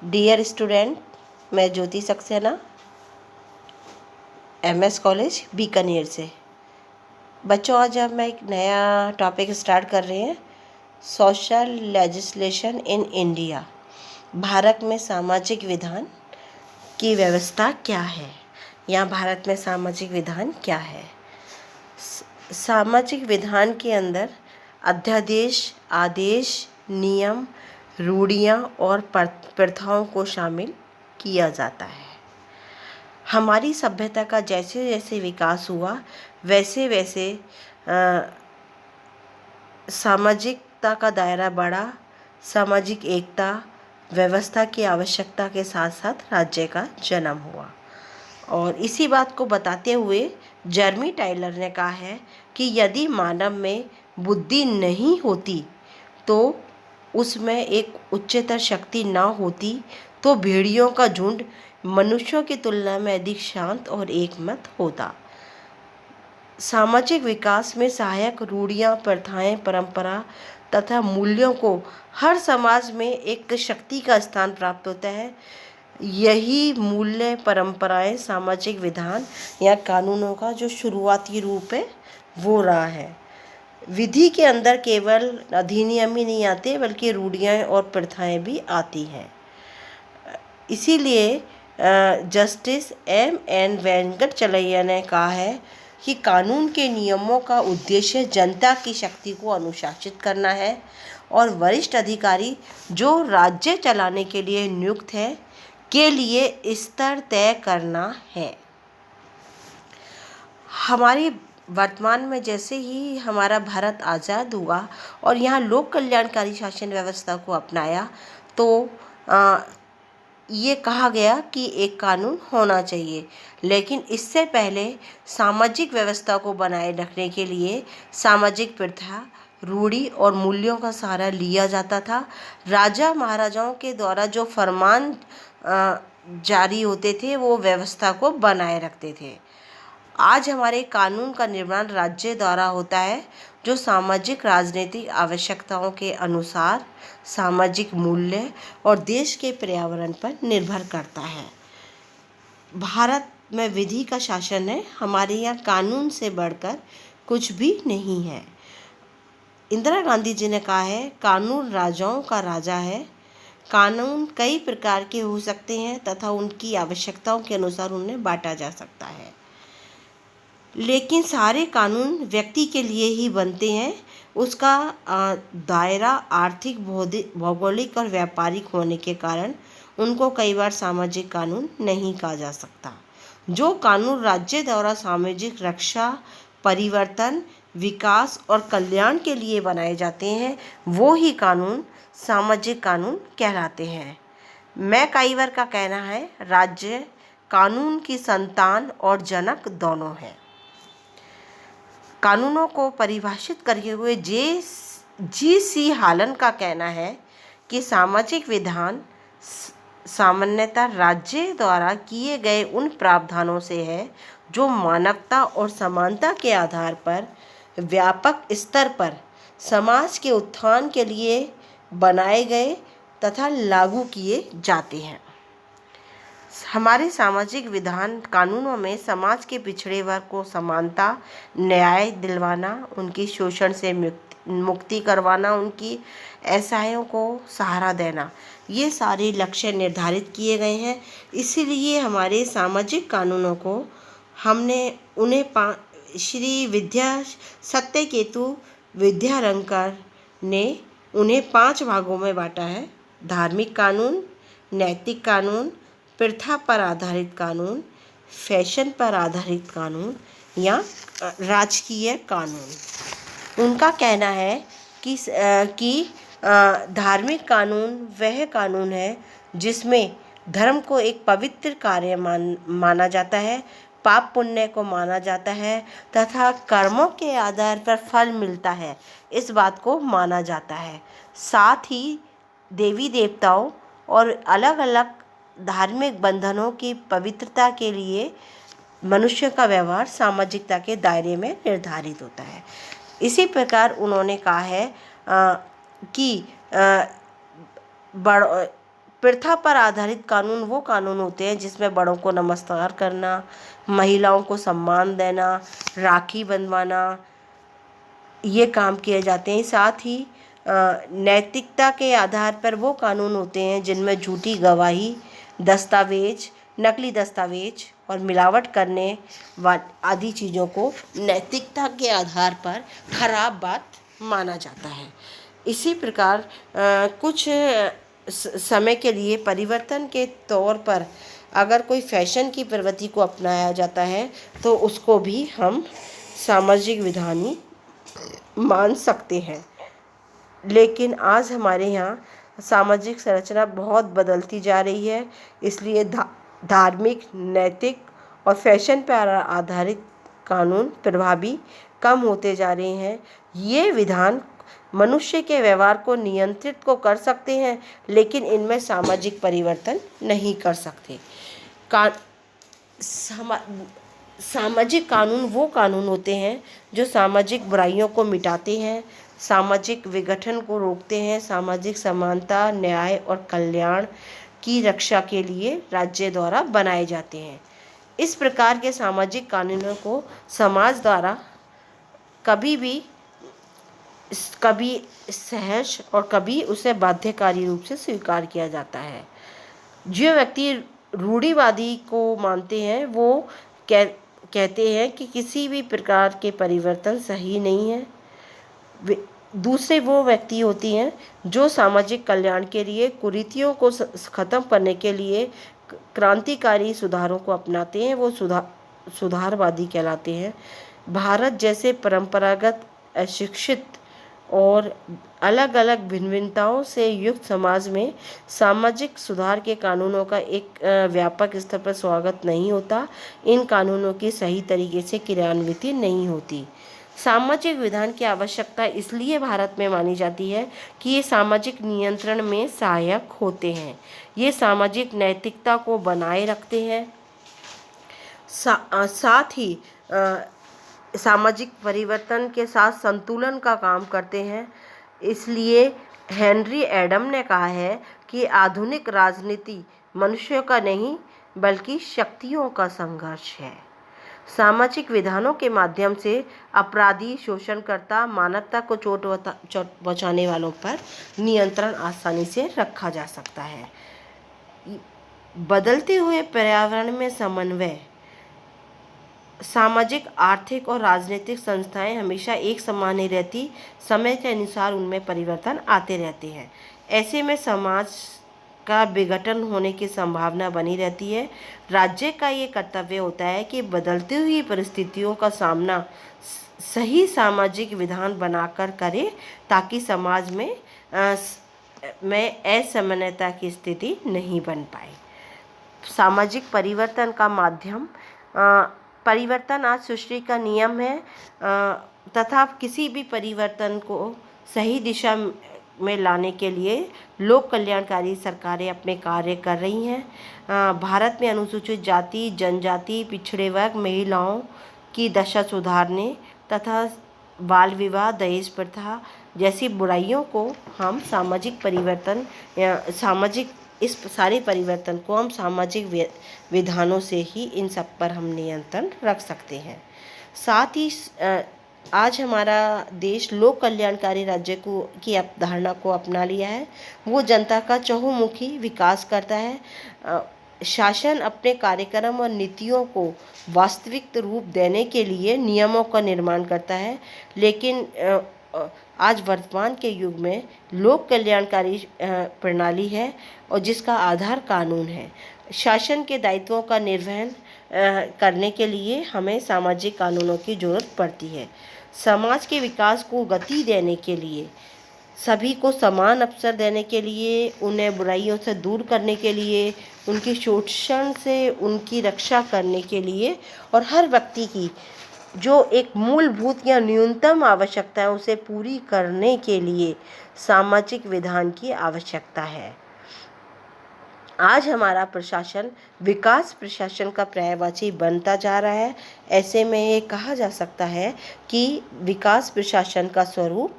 Dear student, मैं ज्योति Saxena, MS college Bikaner से। बच्चों, आज हम एक नया टॉपिक स्टार्ट कर रहे हैं, social legislation in India. Bharat में सामाजिक विधान की व्यवस्था क्या है, या भारत में सामाजिक विधान क्या है। सामाजिक विधान के अंदर अध्यादेश, आदेश, नियम, रूढ़ियाँ और प्रथाओं को शामिल किया जाता है। हमारी सभ्यता का जैसे जैसे विकास हुआ वैसे वैसे सामाजिकता का दायरा बढ़ा। सामाजिक एकता व्यवस्था की आवश्यकता के साथ साथ राज्य का जन्म हुआ। और इसी बात को बताते हुए जर्मी टाइलर ने कहा है कि यदि मानव में बुद्धि नहीं होती तो उसमें एक उच्चतर शक्ति ना होती तो भेड़ियों का झुंड मनुष्यों की तुलना में अधिक शांत और एकमत होता। सामाजिक विकास में सहायक रूढ़ियाँ, प्रथाएं, परंपरा तथा मूल्यों को हर समाज में एक शक्ति का स्थान प्राप्त होता है। यही मूल्य, परंपराएं, सामाजिक विधान या कानूनों का जो शुरुआती रूप है वो रहा है। विधि के अंदर केवल अधिनियम ही नहीं आते बल्कि रूढ़ियाँ और प्रथाएं भी आती हैं। इसीलिए जस्टिस M.N. वेंकटचलैया ने कहा है कि कानून के नियमों का उद्देश्य जनता की शक्ति को अनुशासित करना है और वरिष्ठ अधिकारी जो राज्य चलाने के लिए नियुक्त है के लिए स्तर तय करना है। हमारी वर्तमान में जैसे ही हमारा भारत आज़ाद हुआ और यहाँ लोक कल्याणकारी शासन व्यवस्था को अपनाया तो ये कहा गया कि एक कानून होना चाहिए, लेकिन इससे पहले सामाजिक व्यवस्था को बनाए रखने के लिए सामाजिक प्रथा, रूढ़ी और मूल्यों का सहारा लिया जाता था। राजा महाराजाओं के द्वारा जो फरमान जारी होते थे वो व्यवस्था को बनाए रखते थे। आज हमारे कानून का निर्माण राज्य द्वारा होता है जो सामाजिक राजनीतिक आवश्यकताओं के अनुसार सामाजिक मूल्य और देश के पर्यावरण पर निर्भर करता है। भारत में विधि का शासन है, हमारे यहाँ कानून से बढ़कर कुछ भी नहीं है। इंदिरा गांधी जी ने कहा है, कानून राजाओं का राजा है। कानून कई प्रकार के हो सकते हैं तथा उनकी आवश्यकताओं के अनुसार उन्हें बांटा जा सकता है, लेकिन सारे कानून व्यक्ति के लिए ही बनते हैं। उसका दायरा आर्थिक, भौगोलिक और व्यापारिक होने के कारण उनको कई बार सामाजिक कानून नहीं कहा जा सकता। जो कानून राज्य द्वारा सामाजिक रक्षा, परिवर्तन, विकास और कल्याण के लिए बनाए जाते हैं वो ही कानून सामाजिक कानून कहलाते हैं। मैकाइवर का कहना है, राज्य कानून की संतान और जनक दोनों है। कानूनों को परिभाषित करते हुए G.C. हालन का कहना है कि सामाजिक विधान सामान्यतः राज्य द्वारा किए गए उन प्रावधानों से है जो मानवता और समानता के आधार पर व्यापक स्तर पर समाज के उत्थान के लिए बनाए गए तथा लागू किए जाते हैं। हमारे सामाजिक विधान कानूनों में समाज के पिछड़े वर्ग को समानता, न्याय दिलवाना, उनकी शोषण से मुक्ति करवाना, उनकी ऐसाइयों को सहारा देना, ये सारे लक्ष्य निर्धारित किए गए हैं। इसीलिए हमारे सामाजिक कानूनों को हमने उन्हें श्री सत्यकेतु विद्यारंकर ने उन्हें 5 भागों में बांटा है। धार्मिक कानून, नैतिक कानून, प्रथा पर आधारित कानून, फैशन पर आधारित कानून या राजकीय कानून। उनका कहना है कि धार्मिक कानून वह कानून है जिसमें धर्म को एक पवित्र कार्य माना जाता है, पाप पुण्य को माना जाता है तथा कर्मों के आधार पर फल मिलता है, इस बात को माना जाता है। साथ ही देवी देवताओं और अलग अलग धार्मिक बंधनों की पवित्रता के लिए मनुष्य का व्यवहार सामाजिकता के दायरे में निर्धारित होता है। इसी प्रकार उन्होंने कहा है कि प्रथा पर आधारित कानून वो कानून होते हैं जिसमें बड़ों को नमस्कार करना, महिलाओं को सम्मान देना, राखी बंधवाना, ये काम किए जाते हैं। साथ ही नैतिकता के आधार पर वो कानून होते हैं जिनमें झूठी गवाही, दस्तावेज, नकली दस्तावेज और मिलावट करने आदि चीज़ों को नैतिकता के आधार पर खराब बात माना जाता है। इसी प्रकार कुछ समय के लिए परिवर्तन के तौर पर अगर कोई फैशन की प्रवृत्ति को अपनाया जाता है तो उसको भी हम सामाजिक विधान ही मान सकते हैं। लेकिन आज हमारे यहाँ सामाजिक संरचना बहुत बदलती जा रही है, इसलिए धार्मिक, नैतिक और फैशन पर आधारित कानून प्रभावी कम होते जा रहे हैं। ये विधान मनुष्य के व्यवहार को नियंत्रित को कर सकते हैं, लेकिन इनमें सामाजिक परिवर्तन नहीं कर सकते। सामाजिक कानून वो कानून होते हैं जो सामाजिक बुराइयों को मिटाते हैं, सामाजिक विघटन को रोकते हैं, सामाजिक समानता, न्याय और कल्याण की रक्षा के लिए राज्य द्वारा बनाए जाते हैं। इस प्रकार के सामाजिक कानूनों को समाज द्वारा कभी सहज और कभी उसे बाध्यकारी रूप से स्वीकार किया जाता है। जो व्यक्ति रूढ़िवादी को मानते हैं वो कहते हैं कि किसी भी प्रकार के परिवर्तन सही नहीं है। दूसरे वो व्यक्ति होती हैं जो सामाजिक कल्याण के लिए, कुरीतियों को ख़त्म करने के लिए क्रांतिकारी सुधारों को अपनाते हैं, वो सुधारवादी कहलाते हैं। भारत जैसे परंपरागत, अशिक्षित और अलग अलग भिन्नताओं से युक्त समाज में सामाजिक सुधार के कानूनों का एक व्यापक स्तर पर स्वागत नहीं होता। इन कानूनों की सही तरीके से क्रियान्वित नहीं होती। सामाजिक विधान की आवश्यकता इसलिए भारत में मानी जाती है कि ये सामाजिक नियंत्रण में सहायक होते हैं, ये सामाजिक नैतिकता को बनाए रखते हैं, साथ ही सामाजिक परिवर्तन के साथ संतुलन का काम करते हैं। इसलिए हेनरी एडम ने कहा है कि आधुनिक राजनीति मनुष्यों का नहीं बल्कि शक्तियों का संघर्ष है। सामाजिक विधानों के माध्यम से अपराधी, शोषणकर्ता, मानवता को चोट पहुंचाने वालों पर नियंत्रण आसानी से रखा जा सकता है। बदलते हुए पर्यावरण में समन्वय, सामाजिक, आर्थिक और राजनीतिक संस्थाएं हमेशा एक समान नहीं रहती, समय के अनुसार उनमें परिवर्तन आते रहते हैं। ऐसे में समाज का विघटन होने की संभावना बनी रहती है। राज्य का ये कर्तव्य होता है कि बदलती हुई परिस्थितियों का सामना सही सामाजिक विधान बनाकर करे ताकि समाज में असमानता की स्थिति नहीं बन पाए। सामाजिक परिवर्तन का माध्यम, परिवर्तन आज सृष्टि का नियम है तथा किसी भी परिवर्तन को सही दिशा में लाने के लिए लोक कल्याणकारी सरकारें अपने कार्य कर रही हैं। भारत में अनुसूचित जाति, जनजाति, पिछड़े वर्ग, महिलाओं की दशा सुधारने तथा बाल विवाह, दहेज प्रथा जैसी बुराइयों को हम इस सारे परिवर्तन को हम सामाजिक विधानों से ही इन सब पर हम नियंत्रण रख सकते हैं। साथ ही आज हमारा देश लोक कल्याणकारी राज्य की अवधारणा को अपना लिया है। वो जनता का चहुमुखी विकास करता है। शासन अपने कार्यक्रम और नीतियों को वास्तविक रूप देने के लिए नियमों का निर्माण करता है, लेकिन आज वर्तमान के युग में लोक कल्याणकारी प्रणाली है और जिसका आधार कानून है। शासन के दायित्वों का निर्वहन करने के लिए हमें सामाजिक कानूनों की ज़रूरत पड़ती है। समाज के विकास को गति देने के लिए, सभी को समान अवसर देने के लिए, उन्हें बुराइयों से दूर करने के लिए, उनके शोषण से उनकी रक्षा करने के लिए और हर व्यक्ति की जो एक मूलभूत या न्यूनतम आवश्यकता है उसे पूरी करने के लिए सामाजिक विधान की आवश्यकता है। आज हमारा प्रशासन विकास प्रशासन का पर्यायवाची बनता जा रहा है। ऐसे में ये कहा जा सकता है कि विकास प्रशासन का स्वरूप